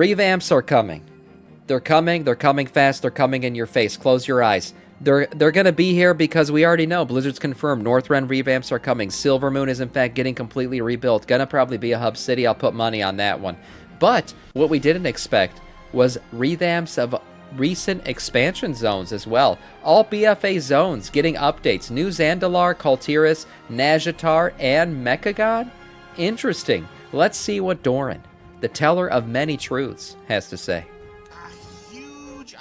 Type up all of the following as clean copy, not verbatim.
Revamps are coming. They're coming fast, they're coming in your face. Close your eyes. They're gonna be here because we already know. Blizzard's confirmed. Northrend revamps are coming. Silvermoon is in fact getting completely rebuilt. Gonna probably be a hub city. I'll put money on that one. But what we didn't expect was revamps of recent expansion zones as well. All BFA zones getting updates. New Zandalar, Kul Tiras, Nazjatar, and Mechagon? Interesting. Let's see what Doran, the teller of many truths, has to say.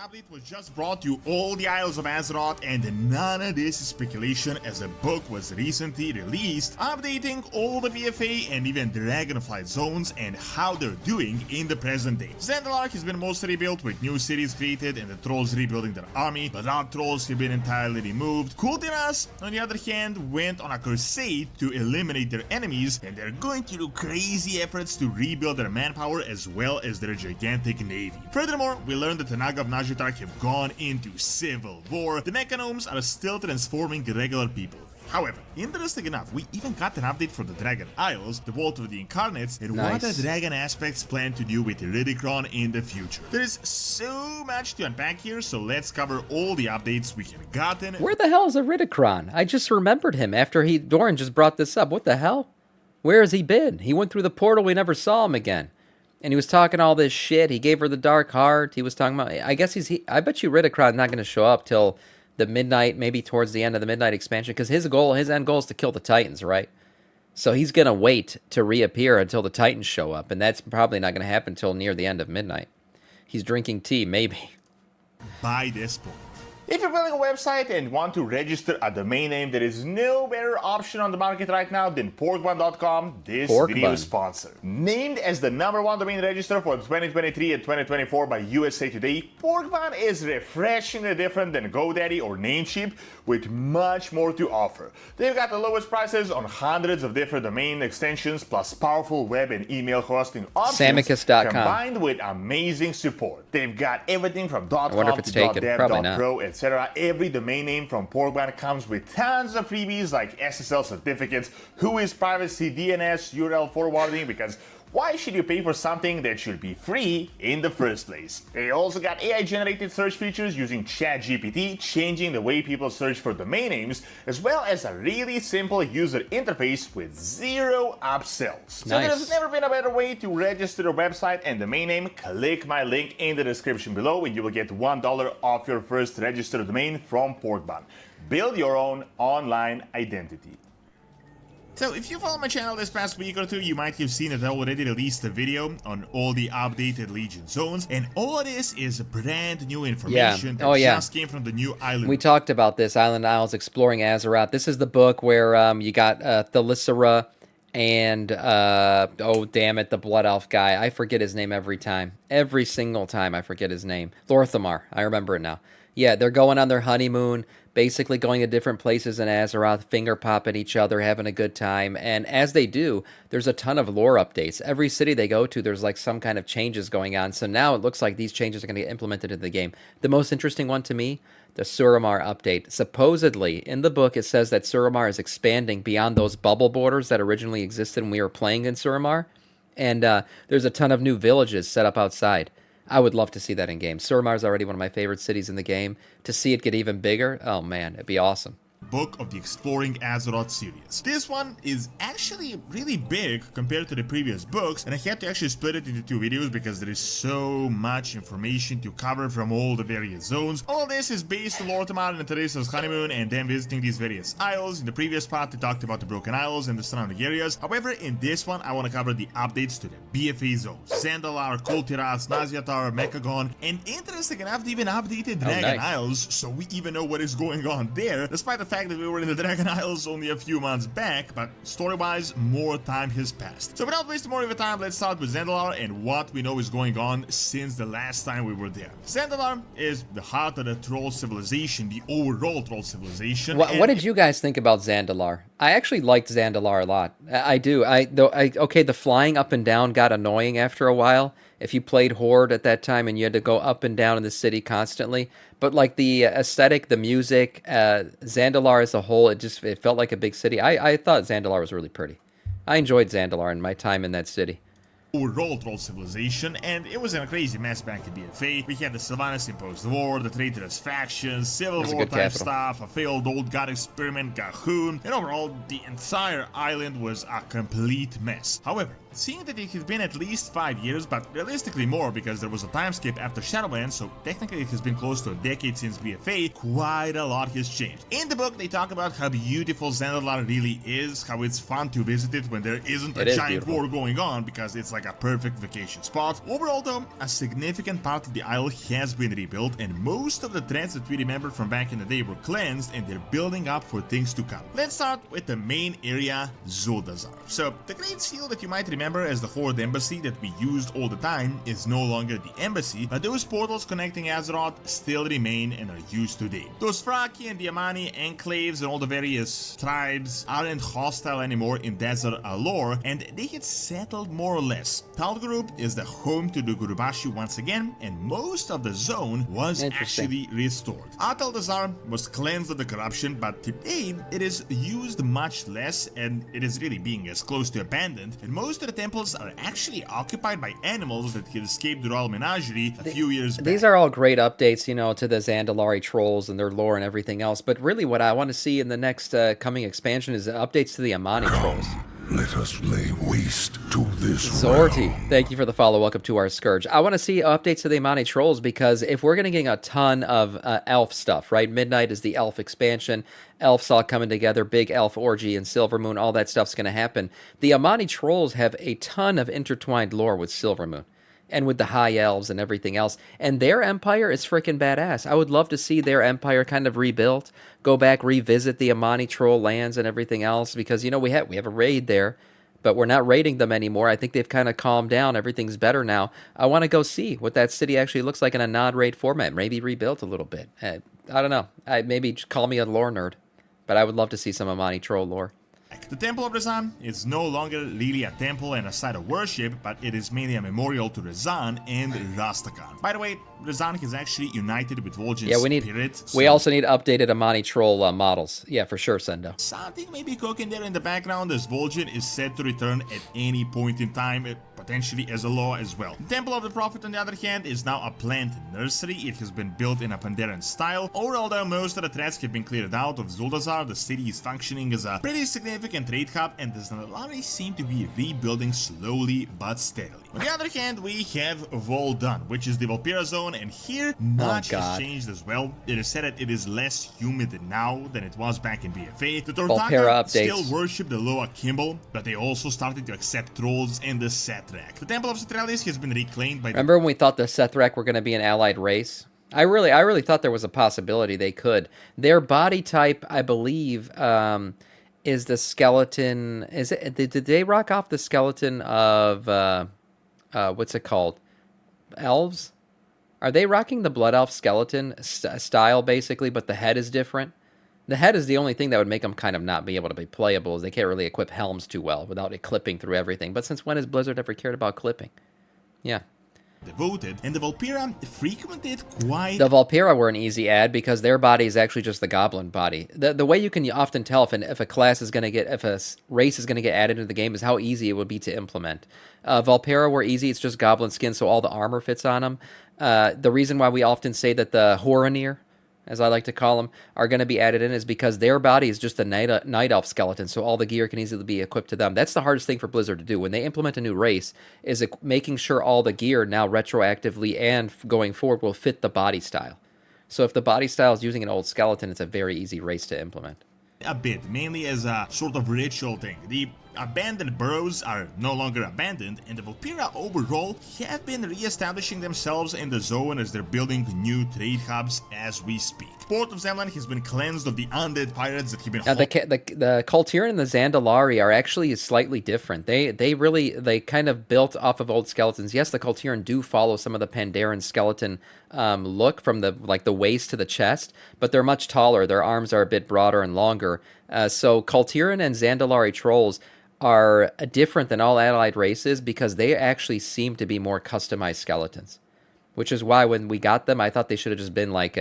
Update was just brought to all the Isles of Azeroth, and none of this is speculation, as a book was recently released updating all the BFA and even Dragonflight zones and how they're doing in the present day. Zandalar has been mostly rebuilt with new cities created and the trolls rebuilding their army, but our trolls have been entirely removed. Kul Tiras, on the other hand, went on a crusade to eliminate their enemies, and they're going to do crazy efforts to rebuild their manpower as well as their gigantic navy. Furthermore, we learned that the Naga of Nazjatar have gone into civil war. The Mechanomes are still transforming regular people. However, interesting enough, we even got an update for the Dragon Isles, the Vault of the Incarnates, and what the Dragon aspects plan to do with Ridicron in the future. There is so much to unpack here, so let's cover all the updates we have gotten. Where the hell is Ridicron? I just remembered him after Doran just brought this up. What the hell? Where has he been? He went through the portal, we never saw him again. And he was talking all this shit. He gave her the dark heart. He was talking about... I guess I bet you Ridicron's not going to show up till the midnight, maybe towards the end of the midnight expansion, because his end goal is to kill the Titans, right? So he's going to wait to reappear until the Titans show up, and that's probably not going to happen until near the end of midnight. He's drinking tea, maybe. By this point, if you're building a website and want to register a domain name, there is no better option on the market right now than porkbun.com, this video sponsor. Named as the #1 domain register for 2023 and 2024 by USA Today, Porkbun is refreshingly different than GoDaddy or Namecheap, with much more to offer. They've got the lowest prices on hundreds of different domain extensions, plus powerful web and email hosting options, Samiccus.com, combined with amazing support. They've got everything from .com to taken. .dev, .pro, etc. Every domain name from Porkbun comes with tons of freebies like SSL certificates, WHOIS privacy, DNS, URL forwarding, because why should you pay for something that should be free in the first place? They also got AI-generated search features using ChatGPT, changing the way people search for domain names, as well as a really simple user interface with zero upsells. So there's never been a better way to register a website and domain name. Click my link in the description below and you will get $1 off your first registered domain from Porkbun. Build your own online identity. So if you followed my channel this past week or two, you might have seen that I already released a video on all the updated Legion zones, and all of this is brand new information that just came from the new island. We talked about this, Island Isles Exploring Azeroth. This is the book where you got Thalicera and, oh damn it, the Blood Elf guy. I forget his name every time. Every single time I forget his name. Lorthamar, I remember it now. Yeah, they're going on their honeymoon, basically going to different places in Azeroth, finger popping each other, having a good time. And as they do, there's a ton of lore updates. Every city they go to, there's like some kind of changes going on. So now it looks like these changes are going to get implemented into the game. The most interesting one to me, the Suramar update. Supposedly, in the book, it says that Suramar is expanding beyond those bubble borders that originally existed when we were playing in Suramar. And there's a ton of new villages set up outside. I would love to see that in game. Suramar is already one of my favorite cities in the game. To see it get even bigger, oh man, it'd be awesome. Book of the Exploring Azeroth series. This one is actually really big compared to the previous books, and I had to actually split it into 2 videos because there is so much information to cover from all the various zones. All this is based on Lorthamar and Teresa's honeymoon and them visiting these various isles. In the previous part, we talked about the Broken Isles and the surrounding areas. However, in this one, I want to cover the updates to the BFA zones. Zandalar, Kul Tiras, Nazjatar, Mechagon, and interesting enough, they even updated Dragon Isles, so we even know what is going on there, despite the fact that we were in the Dragon Isles only a few months back, but story-wise, more time has passed. So without wasting more of your time, let's start with Zandalar and what we know is going on since the last time we were there. Zandalar is the heart of the troll civilization, the overall troll civilization. What did you guys think about Zandalar? I actually liked Zandalar a lot. I do. Okay, the flying up and down got annoying after a while. If you played Horde at that time and you had to go up and down in the city constantly. But like the aesthetic, the music, Zandalar as a whole, it felt like a big city. I thought Zandalar was really pretty. I enjoyed Zandalar and my time in that city. overall troll civilization, and it was a crazy mess back in BFA. We had the Sylvanas imposed war, the traitorous factions, civil That's a war good type capital. stuff, a failed old god experiment, Gahoon, and overall the entire island was a complete mess. However, seeing that it has been at least 5 years, but realistically more because there was a time skip after Shadowlands, so technically it has been close to a decade since BFA, quite a lot has changed. In the book, they talk about how beautiful Zandalar really is, how it's fun to visit it when there isn't a giant war going on, because it's like a perfect vacation spot. Overall though, a significant part of the isle has been rebuilt, and most of the threats that we remember from back in the day were cleansed, and they're building up for things to come. Let's start with the main area, Zuldazar. So, the Great Seal that you might remember as the Horde Embassy that we used all the time is no longer the embassy, but those portals connecting Azeroth still remain and are used today. Those Fraki and the Amani enclaves and all the various tribes aren't hostile anymore in Desert Allure, and they get settled more or less. Talgroup is the home to the Gurubashi once again, and most of the zone was actually restored. Ataldazar was cleansed of the corruption, but today it is used much less, and it is really being as close to abandoned, and most of the temples are actually occupied by animals that had escaped the Royal Menagerie a few years back. These are all great updates, you know, to the Zandalari trolls and their lore and everything else, but really what I want to see in the next coming expansion is updates to the Amani trolls. Let us lay waste to this Zorti, realm. thank you for the follow. Welcome to our Scourge. I want to see updates to the Amani trolls because if we're going to get a ton of elf stuff, right? Midnight is the elf expansion. Elves all coming together, big elf orgy and Silvermoon, all that stuff's going to happen. The Amani trolls have a ton of intertwined lore with Silvermoon and with the high elves and everything else. And their empire is freaking badass. I would love to see their empire kind of rebuilt, go back, revisit the Amani troll lands and everything else, because, you know, we have a raid there, but we're not raiding them anymore. I think they've kind of calmed down. Everything's better now. I want to go see what that city actually looks like in a non-raid format, maybe rebuilt a little bit. I don't know. Maybe just call me a lore nerd, but I would love to see some Amani troll lore. The Temple of Rezan is no longer really a temple and a site of worship, but it is mainly a memorial to Rezan and Rastakhan. By the way, Rezan is actually united with Vol'jin's spirit. We also need updated Amani troll models. Yeah, for sure, Sendo. Something may be cooking there in the background, as Vol'jin is set to return at any point in time, potentially as a law as well. The Temple of the Prophet, on the other hand, is now a plant nursery. It has been built in a Pandaren style. Overall, though, most of the threats have been cleared out of Zuldazar. The city is functioning as a pretty significant trade hub, and the Zandalar seem to be rebuilding slowly but steadily. On the other hand, we have Vol'dun, which is the Valpyra zone, and here much has changed as well. It is said that it is less humid now than it was back in BFA. The Tortaka still worship the Loa Kimball, but they also started to accept trolls and the Setrak. The Temple of Cetralis has been reclaimed by Remember when we thought the Setrak were going to be an allied race? I really thought there was a possibility they could. Their body type, I believe, is the skeleton. Is it? Did they rock off the skeleton of what's it called? Elves? Are they rocking the Blood Elf skeleton style basically, but the head is different? The head is the only thing that would make them kind of not be able to be playable, is they can't really equip helms too well without it clipping through everything. But since when has Blizzard ever cared about clipping? Yeah. Devoted, and the Valpyra frequented quite... The Valpyra were an easy add because their body is actually just the goblin body. The way you can often tell if a class is going to get, if a race is going to get added into the game is how easy it would be to implement. Valpyra were easy, it's just goblin skin, so all the armor fits on them. The reason why we often say that the Horanir, as I like to call them, are going to be added in is because their body is just a night elf skeleton, so all the gear can easily be equipped to them. That's the hardest thing for Blizzard to do. When they implement a new race, is making sure all the gear now retroactively and going forward will fit the body style. So if the body style is using an old skeleton, it's a very easy race to implement. A bit, mainly as a sort of ritual thing. The abandoned burrows are no longer abandoned, and the Valpyra overall have been re-establishing themselves in the zone as they're building new trade hubs as we speak. Port of Zemlan has been cleansed of the undead pirates that have been... The Kul Tiras and the Zandalari are actually slightly different. They kind of built off of old skeletons. Yes, the Kul Tiras do follow some of the Pandaren skeleton look from the waist to the chest, but they're much taller. Their arms are a bit broader and longer. So Kul Tiras and Zandalari trolls are different than all allied races because they actually seem to be more customized skeletons, which is why when we got them, I thought they should have just been like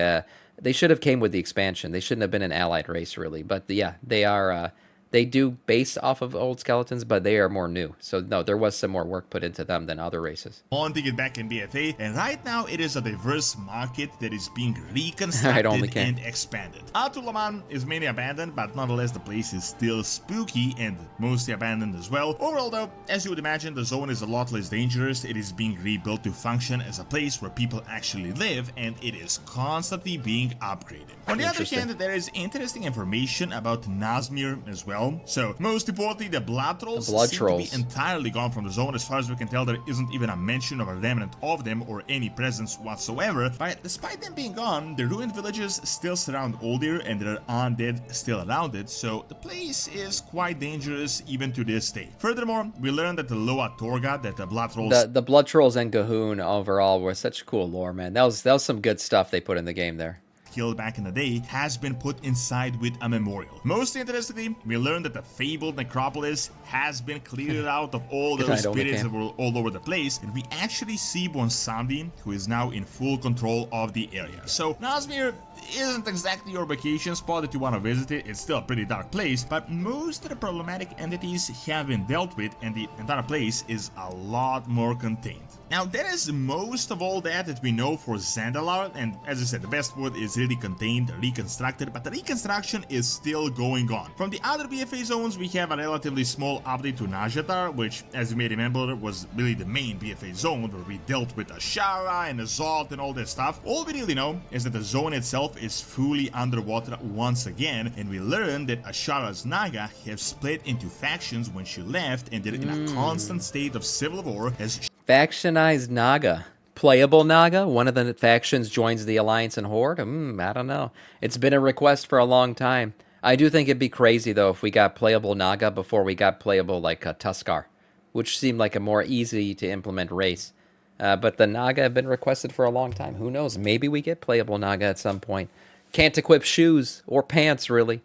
they should have came with the expansion. They shouldn't have been an allied race really, but yeah, they are They do base off of old skeletons, but they are more new. So no, there was some more work put into them than other races. On to get back in BFA, and right now it is a diverse market that is being Right, reconstructed only can. and expanded. Atulaman is mainly abandoned, but nonetheless the place is still spooky and mostly abandoned as well. Overall though, as you would imagine, the zone is a lot less dangerous. It is being rebuilt to function as a place where people actually live, and it is constantly being upgraded. On the other hand, there is interesting information about Nazmir as well. So, most importantly, the blood trolls seem to be entirely gone from the zone. As far as we can tell, there isn't even a mention of a remnant of them or any presence whatsoever. But despite them being gone, the ruined villages still surround Oldir and there are undead still around it, so the place is quite dangerous even to this day. Furthermore, we learned that the Loa Torga, that the blood trolls... The blood trolls and Gahoon overall were such cool lore, man. That was some good stuff they put in the game there. Killed back in the day has been put inside with a memorial. Most interestingly, we learned that the fabled necropolis has been cleared out of all those spirits that were all over the place, and we actually see Bonsandi, who is now in full control of the area. So Nazmir isn't exactly your vacation spot that you want to visit it. It's still a pretty dark place, but most of the problematic entities have been dealt with, and the entire place is a lot more contained. Now, that is most of all that we know for Zandalar, and as I said, the best word is really contained, reconstructed, but the reconstruction is still going on. From the other BFA zones, we have a relatively small update to Nazjatar, which, as you may remember, was really the main BFA zone where we dealt with Ashara and Azeroth and all that stuff. All we really know is that the zone itself is fully underwater once again, and we learned that Ashara's Naga have split into factions when she left, and they're in a constant state of civil war as Factionized Naga. Playable Naga? One of the factions joins the Alliance and Horde? I don't know. It's been a request for a long time. I do think it'd be crazy, though, if we got playable Naga before we got playable, like, Tuskar, which seemed like a more easy-to-implement race. But the Naga have been requested for a long time. Who knows? Maybe we get playable Naga at some point. Can't equip shoes or pants, really.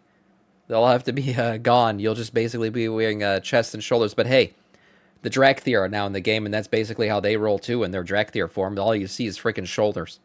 They'll have to be gone. You'll just basically be wearing chest and shoulders. But hey, the Drakthir are now in the game, and that's basically how they roll too in their Drakthir form. All you see is freaking shoulders.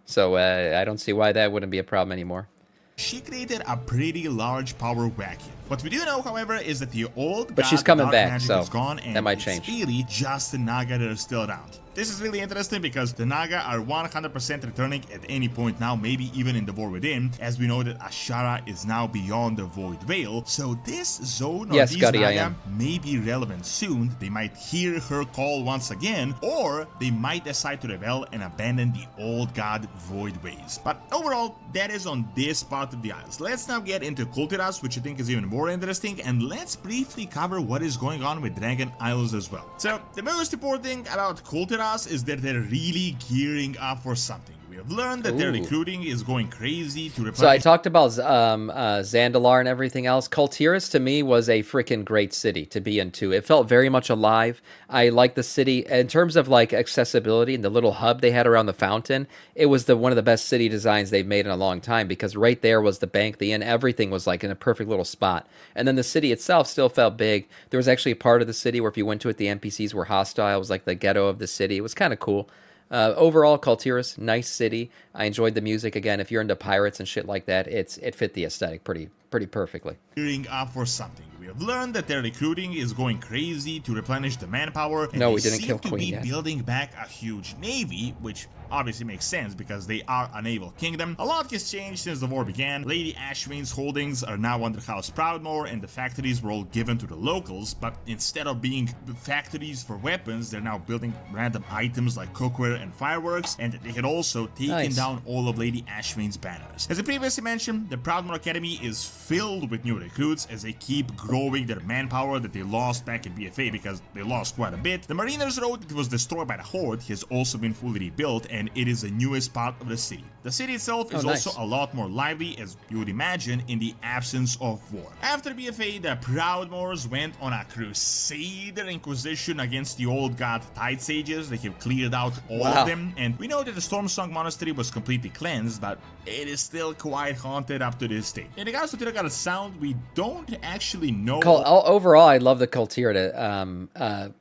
So I don't see why that wouldn't be a problem anymore. She created a pretty large power vacuum. What we do know, however, is that the old but she's coming back, magic so is gone, and that might it's change. Really just the Naga that are still around. This is really interesting because the Naga are 100% returning at any point now, maybe even in the war within, as we know that Ashara is now beyond the Void Veil, so this zone or these Naga may be relevant soon. They might hear her call once again, or they might decide to rebel and abandon the old god Void ways. But overall, that is on this part of the Isles. Let's now get into Kul Tiras, which I think is even more interesting, and let's briefly cover what is going on with Dragon Isles as well. So, the most important thing about Kul Tiras is that they're really gearing up for something. We have learned that their recruiting is going crazy to replace... So I talked about Zandalar and everything else. Kul Tiras to me was a freaking great city to be into. It felt very much alive. I liked the city in terms of like accessibility and the little hub they had around the fountain. It was one of the best city designs they've made in a long time, because right there was the bank, the inn, everything was like in a perfect little spot. And then the city itself still felt big. There was actually a part of the city where if you went to it, the NPCs were hostile. It was like the ghetto of the city. It was kind of cool. Overall, Kul Tiras, nice city. I enjoyed the music. Again, if you're into pirates and shit like that, it fit the aesthetic pretty perfectly. Gearing up for something. We have learned that their recruiting is going crazy to replenish the manpower, and no, we they didn't kill seem to Queen be yet. building back a huge navy, which obviously makes sense because they are a naval kingdom. A lot has changed since the war began. Lady Ashwain's holdings are now under House Proudmoore, and the factories were all given to the locals, but instead of being factories for weapons, they're now building random items like cookware and fireworks, and they had also taken down all of Lady Ashwain's banners. As I previously mentioned, the Proudmoore Academy is filled with new recruits as they keep growing their manpower that they lost back in BFA, because they lost quite a bit. The Mariners Road that was destroyed by the Horde has also been fully rebuilt, and it is the newest part of the city. The city itself is also a lot more lively, as you would imagine, in the absence of war. After BFA, the Proudmoors went on a Crusader Inquisition against the old god Tide Sages. They have cleared out all of them, and we know that the Stormsong Monastery was completely cleansed, but it is still quite haunted up to this day. In regards to Tiragara's sound, we don't actually know... Overall, I love the Kul Tiras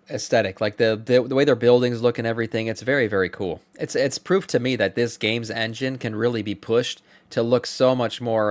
aesthetic. Like the way their buildings look and everything, it's very, very cool. It's proof to me that this game's engine can really be pushed to look so much more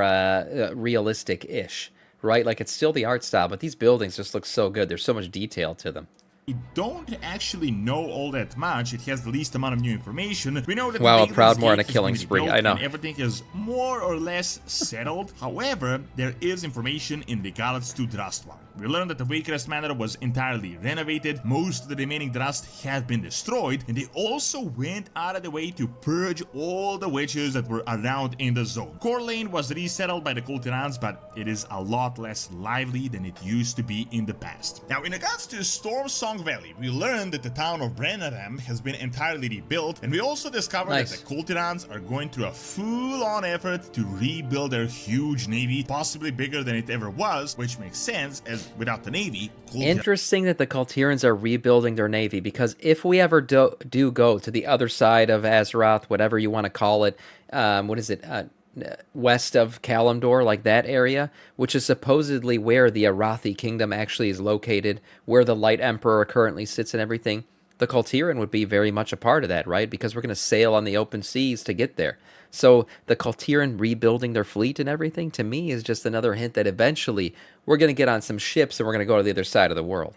realistic-ish, right? Like, it's still the art style, but these buildings just look so good. There's so much detail to them. We don't actually know all that much. It has the least amount of new information. We know that Wow, the a proud Daedalus more on a Gate has killing been spree, rebuilt I know. and everything is more or less settled. However, there is information in regards to Drustwar. We learned that the Waycrest Manor was entirely renovated, most of the remaining Drust have been destroyed, and they also went out of the way to purge all the witches that were around in the zone. Core Lane was resettled by the Kul Tiras, but it is a lot less lively than it used to be in the past. Now, in regards to Stormsong Valley, we learned that the town of Brennaram has been entirely rebuilt, and we also discovered that the Kul Tiras are going through a full-on effort to rebuild their huge navy, possibly bigger than it ever was, which makes sense, as without the navy, Interesting that the Kul Tirans are rebuilding their navy, because if we ever do go to the other side of Azeroth, whatever you want to call it, what is it, west of Kalimdor, like that area, which is supposedly where the Arathi kingdom actually is located, where the Light Emperor currently sits and everything, the Kul Tiran would be very much a part of that, right? Because we're going to sail on the open seas to get there. So the Kul Tiran rebuilding their fleet and everything, to me, is just another hint that eventually we're going to get on some ships and we're going to go to the other side of the world.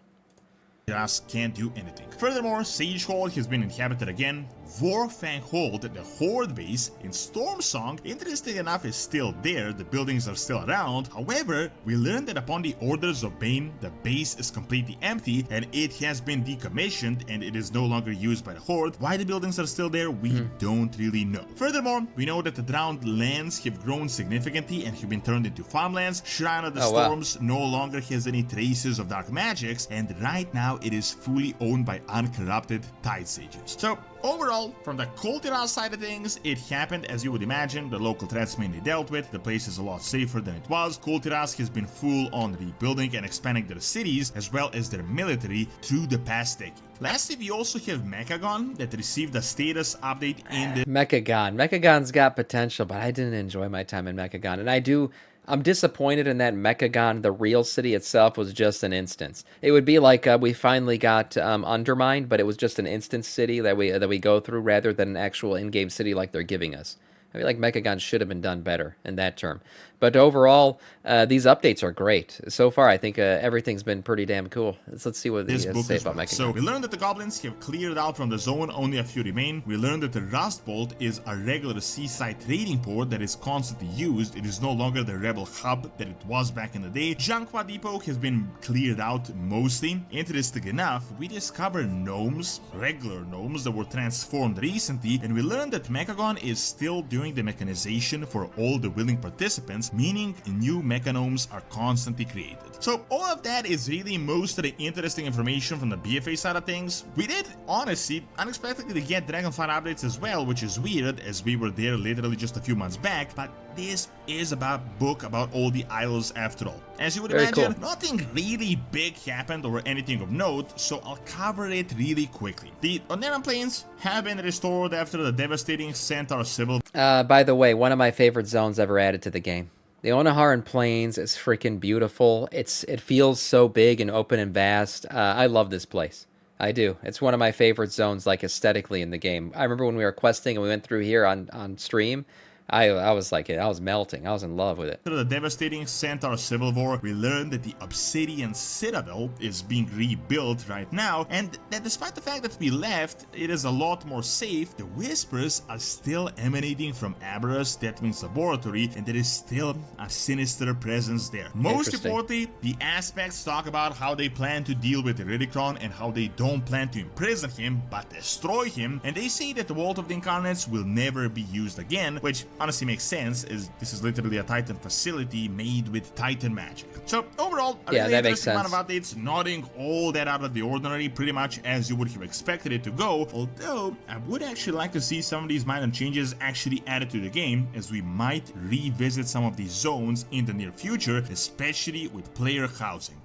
Just can't do anything. Furthermore, Sage Hold has been inhabited again. Warfang Hold, the Horde base in Stormsong, interesting enough, is still there. The buildings are still around. However, we learned that upon the orders of Bane, the base is completely empty and it has been decommissioned and it is no longer used by the Horde. Why the buildings are still there, we don't really know. Furthermore, we know that the drowned lands have grown significantly and have been turned into farmlands. Shrine of the Storms no longer has any traces of dark magics, and right now it is fully owned by uncorrupted Tide Sages. So overall, from the Kul Tiras side of things, it happened as you would imagine. The local threats mainly dealt with. The place is a lot safer than it was. Kul Tiras has been full on rebuilding and expanding their cities as well as their military through the past decade. Lastly, we also have Mechagon that received a status update in the Mechagon. Mechagon's got potential, but I didn't enjoy my time in Mechagon, and I'm disappointed in that Mechagon, the real city itself, was just an instance. It would be like we finally got Undermined, but it was just an instance city that we go through rather than an actual in-game city like they're giving us. I feel like Mechagon should have been done better in that term. But overall, these updates are great. So far, I think everything's been pretty damn cool. Let's see what they say about Mechagon. So we learned that the goblins have cleared out from the zone, only a few remain. We learned that the Rust Bolt is a regular seaside trading port that is constantly used. It is no longer the rebel hub that it was back in the day. Janqua Depot has been cleared out mostly. Interesting enough, we discovered gnomes, regular gnomes that were transformed recently, and we learned that Mechagon is still doing the mechanization for all the willing participants, meaning new mechanomes are constantly created. So all of that is really most of the interesting information from the BFA side of things. We did, honestly, unexpectedly get Dragonfire updates as well, which is weird as we were there literally just a few months back, but this is about book about all the isles after all. As you would imagine, nothing really big happened or anything of note, so I'll cover it really quickly. The Oneran Plains have been restored after the devastating Centaur Civil. By the way, one of my favorite zones ever added to the game. The Onaharan Plains is freaking beautiful. It feels so big and open and vast. I love this place. I do. It's one of my favorite zones, like aesthetically in the game. I remember when we were questing and we went through here on stream. I was like, I was melting. I was in love with it. After the devastating Centaur Civil War, we learned that the Obsidian Citadel is being rebuilt right now, and that despite the fact that we left, it is a lot more safe. The whispers are still emanating from Aberrus, Deathwing's laboratory, and there is still a sinister presence there. Most importantly, the aspects talk about how they plan to deal with Iridikron and how they don't plan to imprison him, but destroy him, and they say that the Vault of the Incarnates will never be used again, which honestly makes sense, as this is literally a Titan facility made with Titan magic. So overall, a really interesting amount of updates, nothing all that out of the ordinary, pretty much as you would have expected it to go, although I would actually like to see some of these minor changes actually added to the game, as we might revisit some of these zones in the near future, especially with player housing.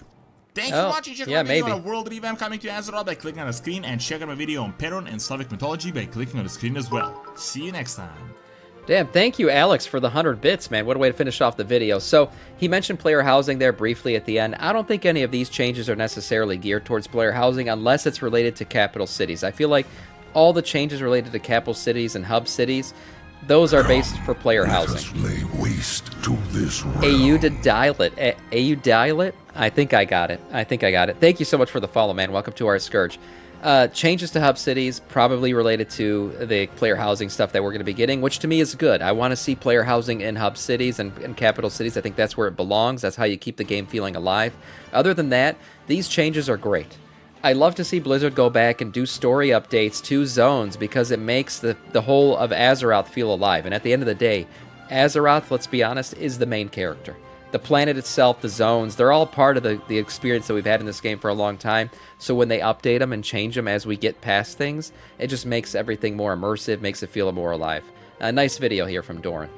Thanks for watching. Check out my video on a world revamp coming to Azeroth by clicking on the screen, and check out my video on Perun and Slavic mythology by clicking on the screen as well. See you next time. Damn, thank you, Alex, for the 100 bits, man. What a way to finish off the video. So, he mentioned player housing there briefly at the end. I don't think any of these changes are necessarily geared towards player housing unless it's related to capital cities. I feel like all the changes related to capital cities and hub cities, those are based for player housing. waste to this realm. AU to dial it. AU dial it? I think I got it. Thank you so much for the follow, man. Welcome to our Scourge. Changes to hub cities, probably related to the player housing stuff that we're going to be getting, which to me is good. I want to see player housing in hub cities and capital cities. I think that's where it belongs. That's how you keep the game feeling alive. Other than that, these changes are great. I love to see Blizzard go back and do story updates to zones because it makes the whole of Azeroth feel alive. And at the end of the day, Azeroth, let's be honest, is the main character. The planet itself, the zones, they're all part of the experience that we've had in this game for a long time. So when they update them and change them as we get past things, it just makes everything more immersive, makes it feel more alive. A nice video here from Doran.